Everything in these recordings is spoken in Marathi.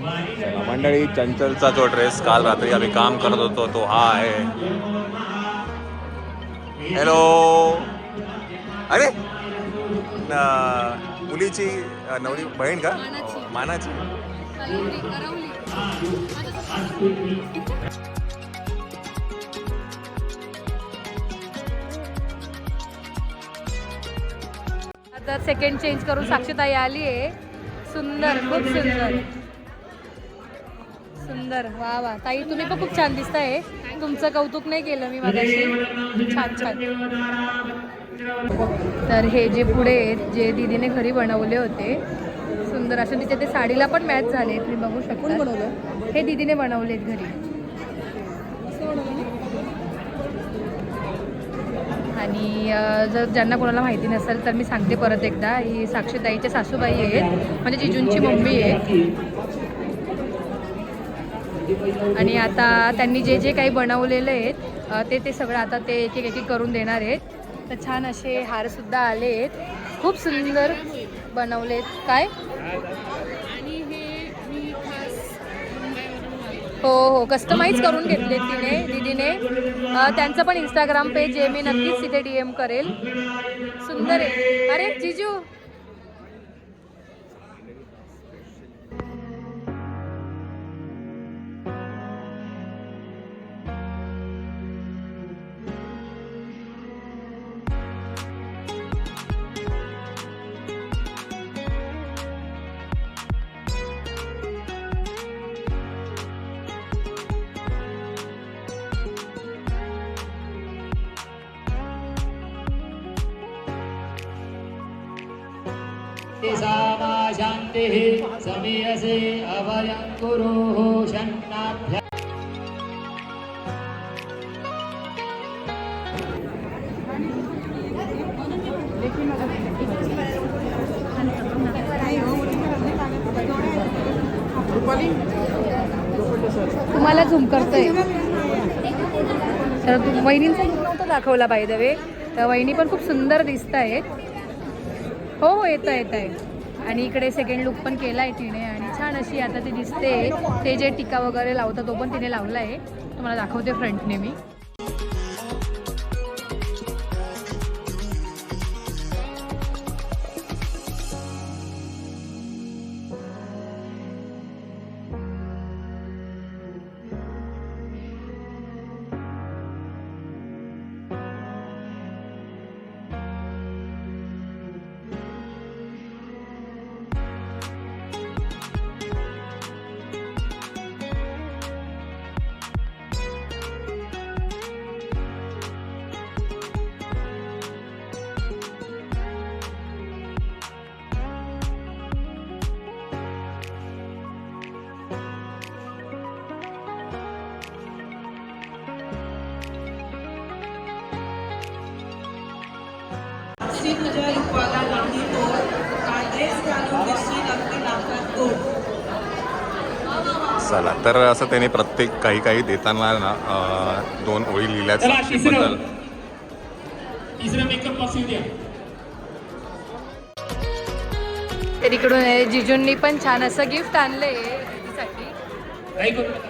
मंडळी, चंचलचा जो ड्रेस काल रात्री आम्ही काम करत होतो तो हा आहे. हॅलो. अरे मुलीची नवरी बहीण का? मानाची. आता सेकंड चेंज करून साक्षीताई आली आहे. सुंदर, खूप सुंदर सुंदर. वा वा ताई, तुम्ही पण खूप छान दिसताय. तुमचं कौतुक नाही केलं मी मगाशी. छान छान. तर हे जे पुढे आहेत, जे दीदीने घरी बनवले होते सुंदर असे, तिचे ते साडीला पण मॅच झाले. तुम्ही बघू शकता. बनवलं हे दीदीने बनवलेत घरी. आणि जर ज्यांना कोणाला माहिती नसेल तर मी सांगते परत एकदा, ही साक्षीताईच्या सासूबाई आहेत, म्हणजे जिजूंची मम्मी आहे. आणि आता त्यांनी जे जे काही बनवलेलं आहेत ते सगळं आता ते एक एक करून देणार आहेत. तर छान असे हारसुद्धा आले आहेत, खूप सुंदर बनवलेत. काय? हो हो, कस्टमाइज करून घेतलेत तिने, दीदीने. त्यांचं पण इंस्टाग्राम पेज आहे, मी नक्कीच तिथे DM करेल. सुंदर आहे. अरे जिजू, सामा शांतिः समीयसे अभयं गुरुः शन्नाभ्य. तुम्हाला झूम करतोय तर वहिनींचा नव्हता दाखवला बाय द वे. तर वहिनी पण खूप सुंदर दिसत आहेत. हो हो, येतं आहे. आणि इकडे सेकंड लुक पण केला आहे तिने, आणि छान अशी आता ती दिसते. ते जे टिका वगैरे लावतात तो पण तिने लावला आहे. तुम्हाला दाखवते फ्रंटने मी. चला, तर असं त्याने प्रत्येक काही देताना ना 2 ओळी लिहिल्यात साक्षीबद्दल. तिसरा मेकअप पासून द्या. तर इकडून जिजूंनी पण छान असं गिफ्ट आणलंय दीदीसाठी. काही करू नका.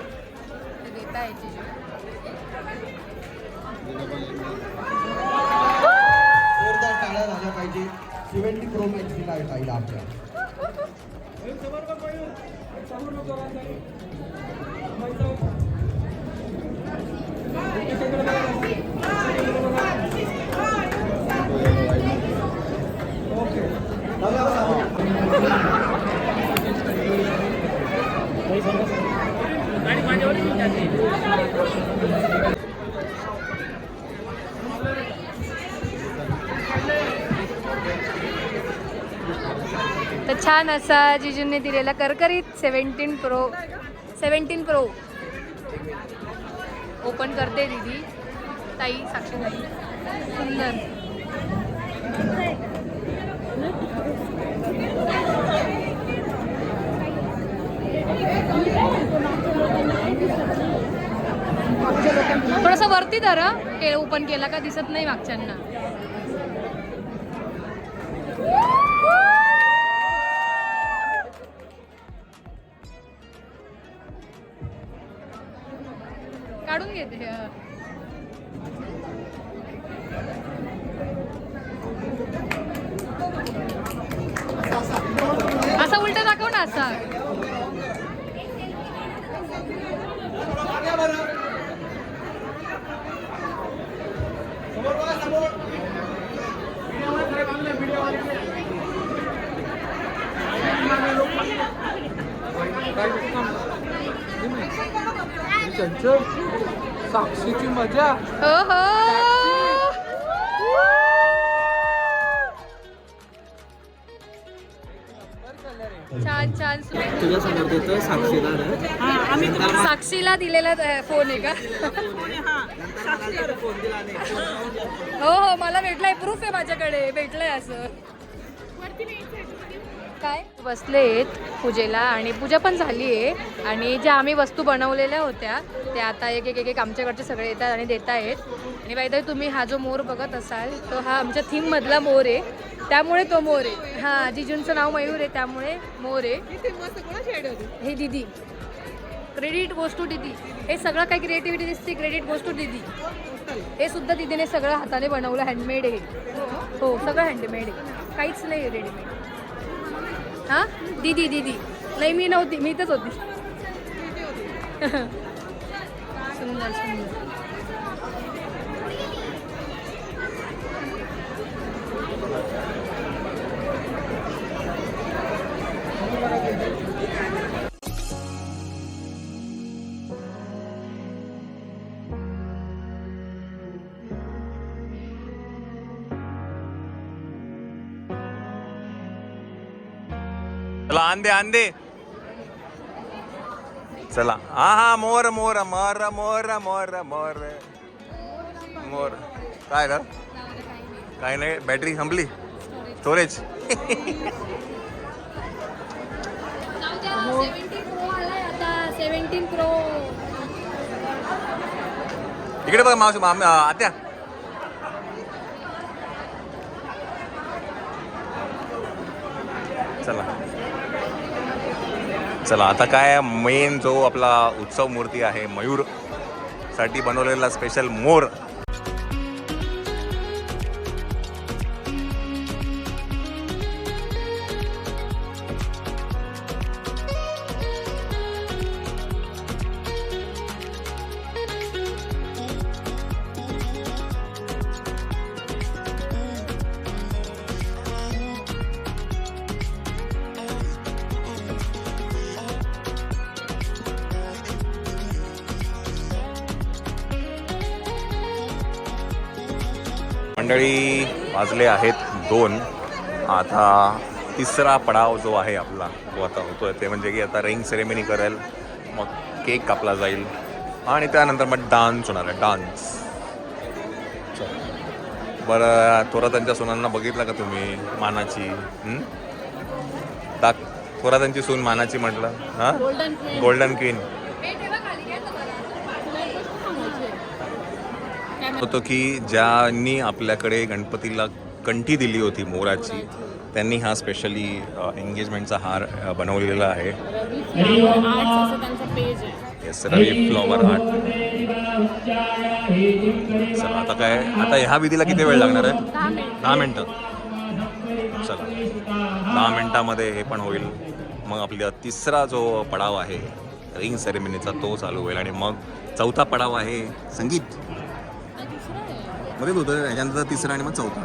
देत आहे जिजू. जोरदार टाळ्या झाल्या पाहिजे. 70 Pro Max दिला आहे ताईला आपल्या. तर छान असा जिजूंनी दिलेला करकरीत 17 Pro ओपन करते दीदी. ताई, साक्षीताई, सुंदर. थोडंसं वरती धरा, हे ओपन केला का दिसत नाही मागच्यांना. काढून घेते. असा उलटा दाखव ना असा. साक्षीची मजा. हो हो. छान छान. तुझ्या समोर देतो साक्षीला. साक्षीला दिलेला फोन आहे का? हो हो मला भेटलाय, प्रूफ आहे माझ्याकडे, भेटलंय असं. काय बसलेत पूजेला आणि पूजा पण झाली आहे आणि ज्या आम्ही वस्तू बनवलेल्या होत्या त्या आता एक एक एक एक आमच्याकडचे सगळे येतात आणि देत आहेत. आणि बाई तुम्ही हा जो मोर बघत असाल तो हा आमच्या थीममधला मोर आहे, त्यामुळे तो मोर आहे. हां, जिजूंचं नाव मयूर आहे त्यामुळे मोर आहे. हे दीदी, क्रेडिट गोज टू दीदी. हे सगळं काही क्रिएटिव्हिटी दिसते, क्रेडिट गोज टू दीदी. हे सुद्धा दीदीने सगळं हाताने बनवलं, हँडमेड आहे. हो सगळं हँडमेड आहे, काहीच नाही रेडीमेड. हां दीदी दीदी नाही, मी नव्हती, मी इथंच होती. सुंदर सुंदर. चला आंदे आंदे. चला हा हा मोर मोर मोर मोर मोर मोर मोर. काय ग काय नाही, बॅटरी संपली, स्टोरेज. 17 Pro. इकडे बघ मावशी, आत्या. चला चला आता काय मेन जो आपला उत्सव मूर्ती आहे मयूर साठी बनवलेला स्पेशल मोर. मंडळी वाजले आहेत 2. आता तिसरा पडाव जो आहे आपला तो आता होतोय, ते म्हणजे की आता रिंग सेरेमनी करेल, मग केक कापला जाईल आणि त्यानंतर मग डान्स होणार आहे. डान्स. बरं थोरातांच्या सुनांना बघितलं का तुम्ही? मानाची थोरातांची सून मानाची म्हटलं. हां गोल्डन क्वीन होतो की ज्यांनी आपल्याकडे गणपतीला कंठी दिली होती मोराची, त्यांनी हा स्पेशली एंगेजमेंटचा हार बनवलेला आहे. येस, रवी फ्लॉवर आर्ट. चला आता काय, आता ह्या विधीला किती वेळ लागणार आहे? 10 मिनटं. चला 10 मिनटामध्ये हे पण होईल. मग आपला तिसरा जो पडाव आहे रिंग सेरेमनीचा तो चालू होईल आणि मग चौथा पडाव आहे संगीत. मध्ये होतं ह्याच्यानंतर तिसरा आणि मग चौथा.